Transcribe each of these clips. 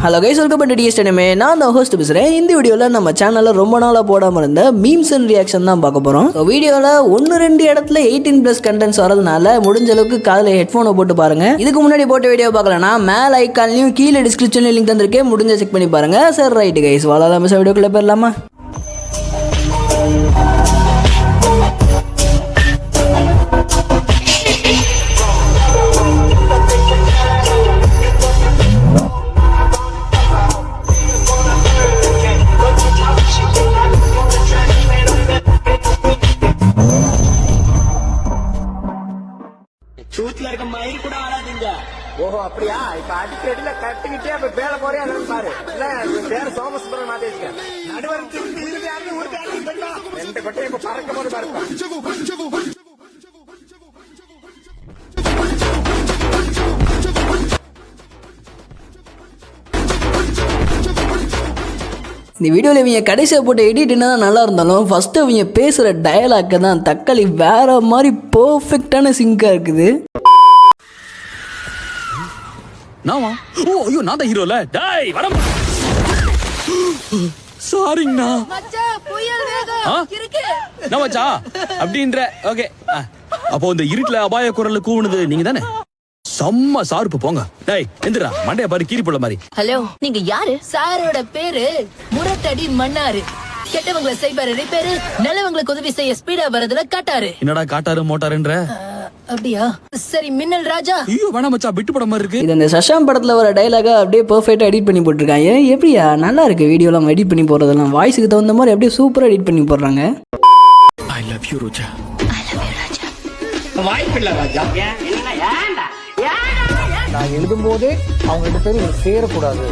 Hello guys, welcome to TST anime. நான் தான் host பேசுகிறேன். இந்த வீடியோவில் நம்ம சேனலில் ரொம்ப நாளாக போடாமல் இருந்த மீம்ஸ் அண்ட் ரியாக்ஷன் தான் பார்க்க போகிறோம். வீடியோவில் 1-2 இடத்துல 18+ கண்டென்ட்ஸ் வரதுனால முடிஞ்ச அளவுக்கு காதில் ஹெட்ஃபோனை போட்டு பாருங்க. இதுக்கு முன்னாடி போட்ட வீடியோ பார்க்கலன்னா மேலே ஐக்கான்லையும் கீழே டிஸ்கிரிப்ஷன்லையும் லிங்க் தந்திருக்கேன், முடிஞ்ச செக் பண்ணி பாருங்க. சரி ரைட்டு கைஸ், வாழாத மிஸ் வீடியோக்குள்ளே போயிடலாமா? சூட்ல இருக்க மயிர் கூட ஆடாதீங்க. ஓஹோ அப்படியா? இப்ப அடிக்கடியில கட்டுக்கிட்டே அப்ப பேர போறே அதெல்லாம் பாரு. இல்ல பேர சோமசுந்தரம் மாத்தேங்க. நடுவர் திருப்பி இருக்காரு ஊர்க்காரு பெண்ணா. ரெண்டு கொட்டை இப்ப பறக்க போது பாருங்க. இந்த வீடியோவில் இவங்க கடைசியாக போட்ட எடிட் என்ன தான் நல்லா இருந்தாலும் ஃபஸ்ட்டு அவங்க பேசுகிற டயலாக்கு தான் தக்காளி வேற மாதிரி பர்ஃபெக்டான சிங்காக இருக்குது. நாமா ஓ ஐயோ நான் தான் ஹீரோல டேய் வரம் சாரிங்கண்ணா மச்சான் புயல் வேகம் இருக்கு நான் மச்சா அப்படின்ற ஓகே. அப்போ இந்த இருட்டுல அபாய குரல்ல கூவுனது நீங்க தானே? செம்ம சார்பு போங்க. டேய் எந்திரா, மண்டைய பாரு கீரி போல மாதிரி. ஹலோ, நீங்க யாரு? சாரோட பேரு முரட்டடி மன்னாரு. கெட்டவங்களை செய்வாரு ரிப்பேரு, நல்லவங்களுக்கு உதவி செய்ய ஸ்பீடா வரதுல காட்டாரு. என்னடா காட்டாரு மோட்டாருன்ற? அப்படியா? சரி மின்னல் ராஜா. ஐயோ வேணாம் மச்சா, விட்டு படம் மாதிரி இருக்கு. இது இந்த சஷாம் படத்தில் வர டைலாக அப்படியே பர்ஃபெக்டாக எடிட் பண்ணி போட்டிருக்காங்க. எப்படியா நல்லா இருக்கு வீடியோலாம் எடிட் பண்ணி போடுறதெல்லாம், வாய்ஸுக்கு தகுந்த மாதிரி அப்படியே சூப்பராக எடிட் பண்ணி போடுறாங்க. ஐ லவ் யூ ரோஜா. வாய்ப்பில்ல ராஜா. நான் எழுதும் போதே அவங்க 2 பேரும் சேரக்கூடாது,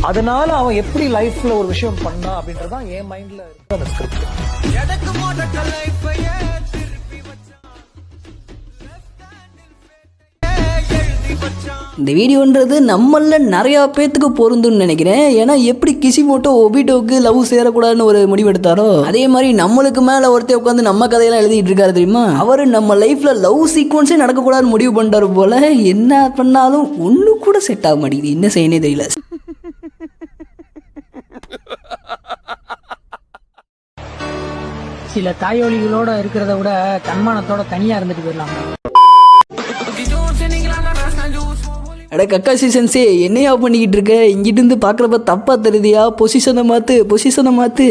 அதனால அவன் எப்படி லைஃப்ல ஒரு விஷயம் பண்ணா அப்படின்றதான் என் மைண்ட்ல இருக்கு அந்த ஸ்கிரிப்ட். இந்த வீடியோன்றது நம்மள நிறையா பேத்துக்கு பொருந்துன்னு நினைக்கிறேன். ஏன்னா எப்படி கிசிமோட்டோ ஒபிட்டோவுக்கு லவ் சேரக்கூடாதுன்னு ஒரு முடிவு எடுத்தாரோ, அதே மாதிரி நம்மளுக்கு மேலே ஒருத்தர் உட்காந்து நம்ம கதையெல்லாம் எழுதிட்டு இருக்காரு தெரியுமா. அவர் நம்ம லைஃப்ல லவ் சீக்வன்ஸே நடக்கக்கூடாதுன்னு முடிவு பண்ணிட்டாரு போல. என்ன பண்ணாலும் ஒன்று கூட செட் ஆக மாட்டேங்குது, என்ன செய்யனே தெரியல. சில தாயொலிகளோட இருக்கிறத விட தன்மானத்தோட தனியா இருந்துட்டு போயிடலாம். அட கக்கா சீசன்ஸே, என்னையா பண்ணிக்கிட்டு இருக்க? இங்கிட்டு இருந்து பாக்குறப்ப தப்பா தெரியுதியா? பொசிஷனை மாத்து, பொசிஷனை மாத்து.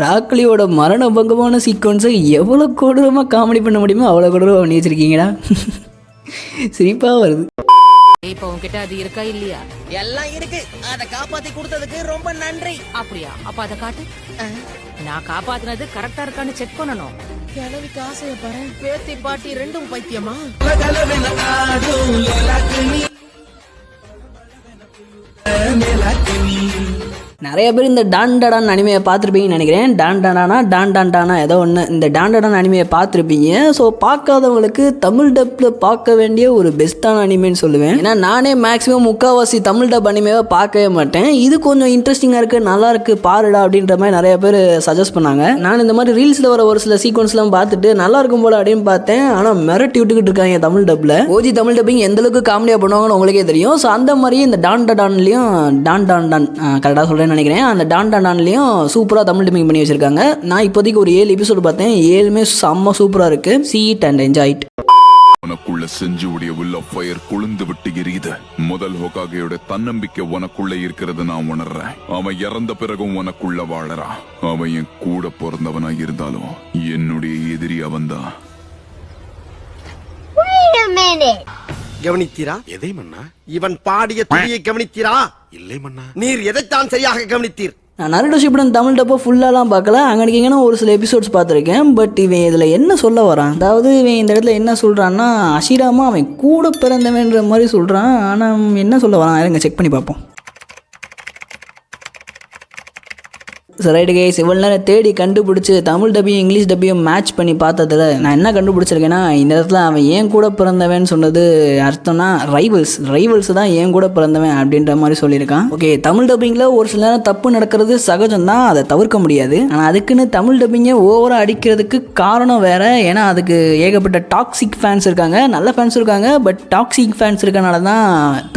ராக்லியோட மரண பங்கமான சீக்வன்ஸை எவ்வளோ கொடூரமாக காமெடி பண்ண முடியுமோ அவ்வளோ கொடூரமாக பண்ணி வச்சிருக்கீங்கடா. சிரிப்பாக வருது. இப்ப உன்கிட்ட அது இருக்கா இல்லையா? எல்லாம் இருக்கு. அத காப்பாத்தி கொடுத்ததுக்கு ரொம்ப நன்றி. அப்படியா? அப்ப அத காட்டு. நான் காப்பாத்துனது கரெக்டா இருக்கான்னு செக் பண்ணணும். கிழவிக்கு ஆசைய பாரு. பேத்தி பாட்டி ரெண்டும் பைத்தியமா? நிறைய பேர் இந்த டான்டாடான் அனிமையை பார்த்துருப்பீங்கன்னு நினைக்கிறேன். டான்டானா ஏதோ ஒன்று. இந்த டான்டாடான் அனிமையை பார்த்துருப்பீங்க. ஸோ பார்க்காதவங்களுக்கு தமிழ் டப்பில் பார்க்க வேண்டிய ஒரு பெஸ்ட்டான அனிமேன்னு சொல்லுவேன். ஏன்னா நானே மேக்ஸிமம் முக்கால்வாசி தமிழ் டப் அனிமையை பார்க்கவே மாட்டேன். இது கொஞ்சம் இன்ட்ரெஸ்டிங்காக இருக்குது, நல்லா இருக்குது, பாருடா அப்படின்ற மாதிரி நிறைய பேர் சஜஸ்ட் பண்ணாங்க. நான் இந்த மாதிரி ரீல்ஸில் வர ஒரு சில சீக்வன்ஸ்லாம் பார்த்துட்டு நல்லா இருக்கும் போல அப்படின்னு பார்த்தேன். ஆனால் மிரட்டி விட்டுக்கிட்டு இருக்காங்க தமிழ் டப்பில். ஓஜி தமிழ் டப்பிங் எந்த அளவுக்கு காமெடியாக பண்ணுவாங்கன்னு உங்களுக்கே தெரியும். ஸோ அந்த மாதிரி இந்த டான்டான்லையும் டான் கரெக்டாக சொல்கிறேன் நினைக்கிறேன். அந்த டான்டான்லையும் சூப்பராக தமிழ் டப்பிங் பண்ணி வச்சிருக்காங்க. நான் இப்போதைக்கு ஒரு 7 எபிசோடு பார்த்தேன். 7மே செம்ம சூப்பராக இருக்கு. See it and enjoy it. உனக்குள்ள செஞ்சுடைய உள்ள ஃபயர் கொழுந்து விட்டு எரியுது. முதல் ஹோகாகேயோட தன்னம்பிக்கை உனக்குள்ள இருக்கிறது நான் உணர்றேன். அவன் இறந்த பிறகும் உனக்குள்ள வாழறான். அவன் என் கூட பிறந்தவனா இருந்தாலும் என்னுடைய எதிரி அவன்தான். கவனித்தீரா? எதை மன்னா? இவன் பாடிய துணியை கவனித்தீரா? இல்லை மன்னா. நீர் எதைத்தான் சரியாக கவனித்தீர்? நான் நருட்டோ ஷிப்புடன் தமிழ் டப்போ ஃபுல்லாலாம் பார்க்கல. அங்கே இங்கே ஒரு சில எபிசோட்ஸ் பார்த்துருக்கேன். பட் இவன் இதில் என்ன சொல்ல வரான், அதாவது இவன் இந்த இடத்துல என்ன சொல்கிறான்னா, அஷிராமா அவன் கூட பிறந்தவன்ற மாதிரி சொல்கிறான். ஆனால் என்ன சொல்ல வரான், இருங்க செக் பண்ணி பார்ப்போம். ரைட்டு கைஸ், இவ்வளோ நேரம் தேடி கண்டுபிடிச்சி தமிழ் டப்பியும் இங்கிலீஷ் டப்பியும் மேட்ச் பண்ணி பார்த்ததில் நான் என்ன கண்டுபிடிச்சிருக்கேன்னா, இந்த இடத்துல அவன் ஏன் கூட பிறந்தவன் சொன்னது அர்த்தம்னா ரைவல்ஸ் தான் ஏன் கூட பிறந்தவன் அப்படின்ற மாதிரி சொல்லியிருக்கான். ஓகே, தமிழ் டப்பிங்கில் ஒரு சில நேரம் தப்பு நடக்கிறது சகஜம் தான், அதை தவிர்க்க முடியாது. ஆனால் அதுக்குன்னு தமிழ் டப்பிங்கை ஓவராக அடிக்கிறதுக்கு காரணம் வேறு. ஏன்னா அதுக்கு ஏகப்பட்ட டாக்ஸிக் ஃபேன்ஸ் இருக்காங்க, நல்ல ஃபேன்ஸ் இருக்காங்க. பட் டாக்ஸிக் ஃபேன்ஸ் இருக்கனால தான்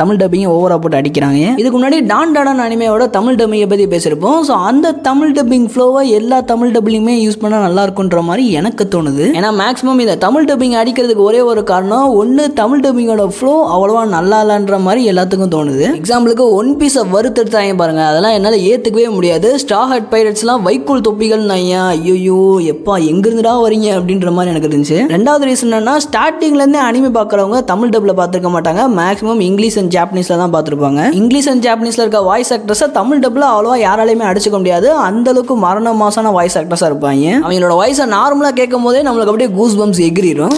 தமிழ் டப்பிங்கை ஓவராக போட்டு அடிக்கிறாங்க. இதுக்கு முன்னாடி டான் டான் அனிமையோட தமிழ் டப்பிங்கை பற்றி பேசியிருப்போம். ஸோ அந்த தமிழ் டப்பிங் ஃப்ளோவை எல்லா தமிழ் டப்பிங்குமே யூஸ் பண்ணால் நல்லா இருக்குன்ற மாதிரி எனக்கு தோணுது. ஏன்னா மேக்ஸிமம் இந்த தமிழ் டப்பிங் அடிக்கிறதுக்கு ஒரே ஒரு காரணம், ஒன்று தமிழ் டப்பிங்கோட ஃப்ளோ அவ்வளோவா நல்லா இல்லைன்ற மாதிரி எல்லாத்துக்கும் தோணுது. எக்ஸாம்பிளுக்கு ஒன் பீஸை வறுத்தெடுத்தாங்க பாருங்க, அதெல்லாம் என்னால் ஏற்றுக்கவே முடியாது. ஸ்ட்ரா ஹட் பைரட்ஸ்லாம் வைக்கோல் தொப்பிகள் ஐயா, ஐயோ எப்பா எங்கிருந்துடா வரீங்க அப்படின்ற மாதிரி எனக்கு இருந்துச்சு. ரெண்டாவது ரீசன் என்னன்னா, ஸ்டார்டிங்லேருந்தே அனிமே பார்க்குறவங்க தமிழ் டப்பில் பார்த்துருக்க மாட்டாங்க, மேக்ஸிமம் இங்கிலீஷ் அண்ட் ஜாப்பனீஸில் தான் பார்த்துருப்பாங்க. இங்கிலீஷ் அண்ட் ஜாப்பனீஸில் இருக்க வாய்ஸ் ஆக்டர்ஸை தமிழ் டப்பில் அவ்வளோவா யாராலையுமே அடிச்சுக்க முடியாது. அந்த அளவுக்கு மரண மாசான வாய்ஸ் ஆக்டர்ஸா இருப்பாங்க. அவங்களோட வாய்ஸை நார்மலா கேட்கும் போதே நம்மளுக்கு அப்படியே கூஸ் பம்ப்ஸ் எகிரிடும்.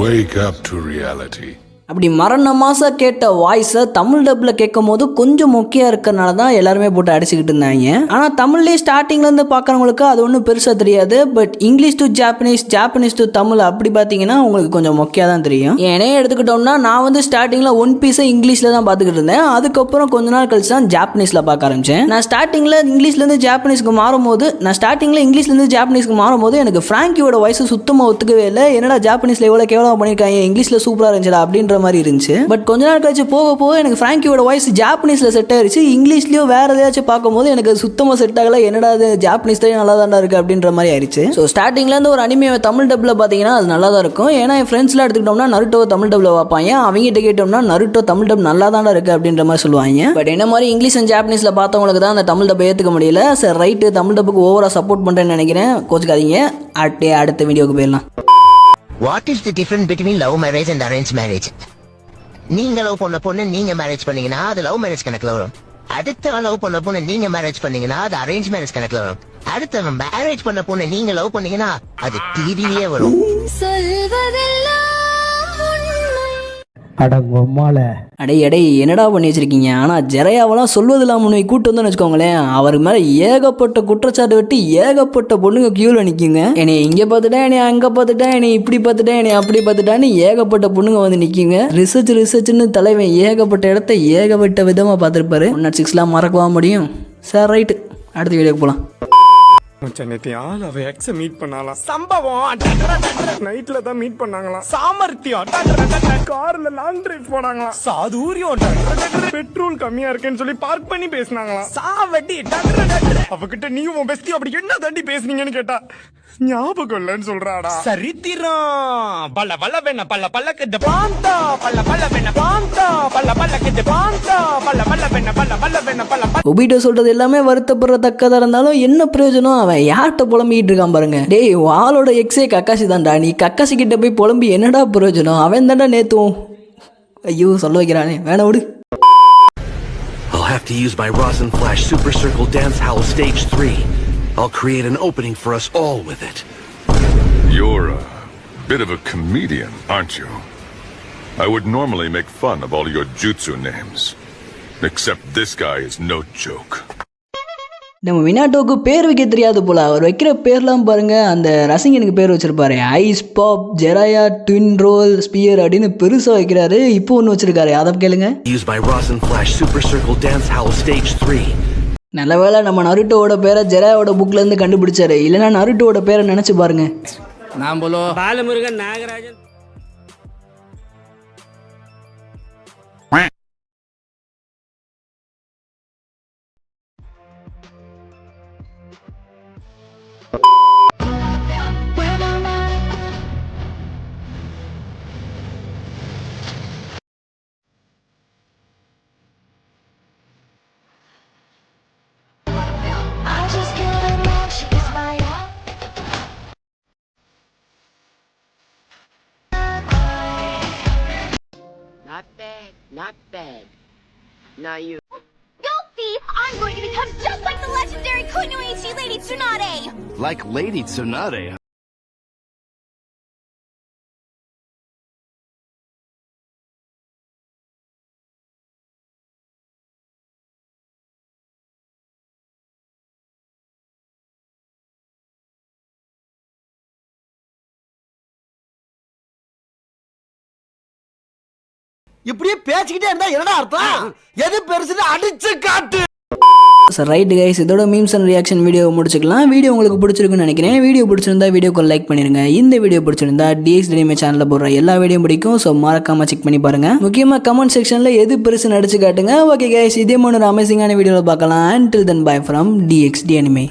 Wake up to reality. அப்படி மரண மாசம் கேட்ட வாய்ஸை தமிழ் டப்பில் கேட்கும் போது கொஞ்சம் மொக்கையாக இருக்கிறனால தான் எல்லாருமே போட்டு அடிச்சுக்கிட்டு இருந்தாங்க. ஆனால் தமிழ்லேயே ஸ்டார்டிங்லேருந்து பார்க்குறவங்களுக்கு அது ஒன்றும் பெருசாக தெரியாது. But English to Japanese, Japanese to Tamil அப்படி பார்த்தீங்கன்னா உங்களுக்கு கொஞ்சம் மொக்கையாக தான் தெரியும். ஏனே எடுத்துக்கிட்டோம்னா, நான் வந்து ஸ்டார்டிங்கில் ஒன் பீஸை இங்கிலீஷில் தான் பார்த்துக்கிட்டு இருந்தேன். அதுக்கப்புறம் கொஞ்ச நாள் கழிச்சு தான் ஜாப்பனீஸில் பார்க்க ஆரம்பித்தேன். நான் ஸ்டார்டிங்கில் இங்கிலீஷ்லேருந்து ஜாப்பனீஸ்க்கு மாறும்போது எனக்கு ஃப்ராங்கியோட வாய்ஸ் சுத்தமாக ஒத்துக்கவே இல்லை. என்னடா ஜாப்பனீஸில் எவ்வளோ கேவலமாக பண்ணியிருக்காங்க, இங்கிலீஷில் சூப்பராக இருந்துச்சு அப்படின்ற மாதிரி இருந்துச்சு. பட் கொஞ்ச நாள் கழிச்சு போக போக எனக்கு ஃப்ராங்கியோட வாய்ஸ் ஜாப்பனீஸ்ல செட் ஆயிருச்சு. இங்கிலீஷ்லயும் வேற ஏதாச்சும் பார்க்கும்போது எனக்கு சுத்தமா செட் ஆகல. என்னடா அது ஜாப்பனீஸ் தான் நல்லா தான் இருக்கு அப்படின்ற மாதிரி ஆயிருச்சு. ஸோ ஸ்டார்டிங்ல இருந்து ஒரு அனிமே தமிழ் டப்ல பாத்தீங்கன்னா அது நல்லா தான் இருக்கும். ஏன்னா என் ஃப்ரெண்ட்ஸ்லாம் எடுத்துக்கிட்டோம்னா நருட்டோ தமிழ் டப்ல பார்ப்பாங்க. அவங்ககிட்ட கேட்டோம்னா நருட்டோ தமிழ் டப் நல்லா தான் இருக்கு அப்படின்ற மாதிரி சொல்லுவாங்க. பட் என்ன மாதிரி இங்கிலீஷ் அண்ட் ஜாப்பனீஸ்ல பார்த்தவங்களுக்கு தான் அந்த தமிழ் டப்பை ஏற்றுக்க முடியல. சரி ரைட்டு, தமிழ் டப்புக்கு ஓவரா சப்போர்ட் பண்றேன்னு நினைக்கிறேன், கோச்சுக்காதீங்க. அடுத்த வீடியோக்கு போயிடலாம். What is the difference between love marriage and arranged marriage? நீங்க லவ் பண்ண பொண்ணு நீங்க மேரேஜ் பண்ணீங்கன்னா அது லவ் மேரேஜ் கணக்குல வரும். அடுத்த லவ் பண்ண பொண்ணு நீங்க மேரேஜ் பண்ணீங்கன்னா அது அரேஞ்ச் மேரேஜ் கணக்குல வரும். அடுத்த மேரேஜ் பண்ண பொண்ணு நீங்க லவ் பண்ணீங்கன்னா அது டிவியே வரும். அடே என்னடா பண்ணி வச்சிருக்கீங்க. ஆனால் ஜெரையாவெல்லாம் சொல்வதெல்லாம் முன்னை கூட்டு வந்தோன்னு வச்சுக்கோங்களேன், அவருக்கு மேலே ஏகப்பட்ட குற்றச்சாட்டு விட்டு ஏகப்பட்ட பொண்ணுங்க கியூவில் நிற்குங்க. என்னை இங்கே பார்த்துட்டேன், என்னை அங்கே பார்த்துட்டேன், என்னை இப்படி பார்த்துட்டேன், என்னை அப்படி பார்த்துட்டான்னு ஏகப்பட்ட பொண்ணுங்க வந்து நிற்குங்க. ரிசர்ச்னு தலைவன் ஏகப்பட்ட இடத்த ஏகப்பட்ட விதமாக பார்த்துருப்பாரு. 106 மறக்கவா முடியும். சார் ரைட்டு, அடுத்த வீடியோக்கு போகலாம். நேத்தியாவது அவ எக்ஸ மீட் பண்ணாலாம். சம்பவம் நைட்ல தான் மீட் பண்ணாங்களாம். சாமர்த்தியம் கார்ல லாங் டிரைவ் போனாங்களாம். சாதுரியம் பெட்ரோல் கம்மியா இருக்குன்னு சொல்லி பார்க் பண்ணி பேசினாங்களாம். சாவட்டி அவகிட்ட நீ உன் பெஸ்டி அப்படி என்ன தட்டி பேசுனீங்கன்னு கேட்டா ஞாபகம் இல்லன்னு சொல்றாடா. சரித்திரம் பல்ல பல்ல வேண பல்ல பல்லக்கு பாந்தா பல்ல பல்ல வேண பாந்தா பல்ல பல்லக்கு பாந்தா பல்ல பல்ல வேண பல்ல பல்ல வேண பல்ல. ஒபிட்டோ சொல்றது எல்லாமே வருத்தப்படுறதக்கதா இருந்தாலும் என்ன பிரயோஜனம், அவன் யார்கிட்ட புலம்பிக்கிட்டு இருக்கான் பாருங்க. டேய், வாளோட எக்ஸே கக்காசி தான்டா, நீ கக்காசி கிட்ட போய் புலம்பி என்னடா பிரயோஜனம், அவன் தான்டா நேத்தும். ஐயோ சொல்ல வைக்கிறானே, வேணா விடு. I'll have to use my Rosin Flash Super Circle Dance Howl Stage 3. I'll create an opening for us all with it. You're a bit of a comedian, aren't you? I would normally make fun of all your jutsu names. Except this guy is no joke. நம்ம மினாட்டோக்கு பேர் வைக்க தெரியாது போல. அவர் வைக்கிற பேர்லாம் பாருங்க, அந்த ரசிகனுக்கு பேர் வச்சிருப்பாரு. ஐஸ் பாப், ஜெராயா, ட்வின் ரோல், ஸ்பியர் அப்படின்னு பெருசா வைக்கிறாரு. இப்போ ஒன்று வச்சிருக்காரு, அதை கேளுங்க. Use my Rosin Flash Super Circle Dance Howl Stage 3. நல்ல வேளை நம்ம நருட்டோட பேரை ஜெராயோட புக்ல இருந்து கண்டுபிடிச்சாரு. இல்லைன்னா நருட்டோட பேரை நினைச்சு பாருங்க. நான் polo Balamurugan Nagarajan. Not bad. Now you. Goofy, I'm going to become just like the legendary Kunoichi Lady Tsunade! Like Lady Tsunade, இப்படியே பேசிக்கிட்டே இருந்தா என்னடா அர்த்தம்? எது பெருசுன்னு அடிச்சு காட்டு. ரைட் கைஸ், இதோட மீம்ஸ் அண்ட் ரியாக்ஷன் வீடியோ முடிச்சுக்கலாம். வீடியோ உங்களுக்கு பிடிச்சிருக்குன்னு நினைக்கிறேன். வீடியோ பிடிச்சிருந்தா வீடியோக்கு லைக் பண்ணிருங்க. இந்த வீடியோ பிடிச்சிருந்தா DX Anime சேனலில் போடுற எல்லா வீடியோ பிடிக்கும். ஸோ மறக்காம செக் பண்ணி பாருங்க. முக்கியமாக கமெண்ட் செக்ஷன்ல எது பெருசுன்னு அடிச்சு காட்டுங்க. ஓகே கைஸ், இதே மாதிரி ஒரு அமேசிங்கான வீடியோவில் பார்க்கலாம். Until then, bye from DXD Anime.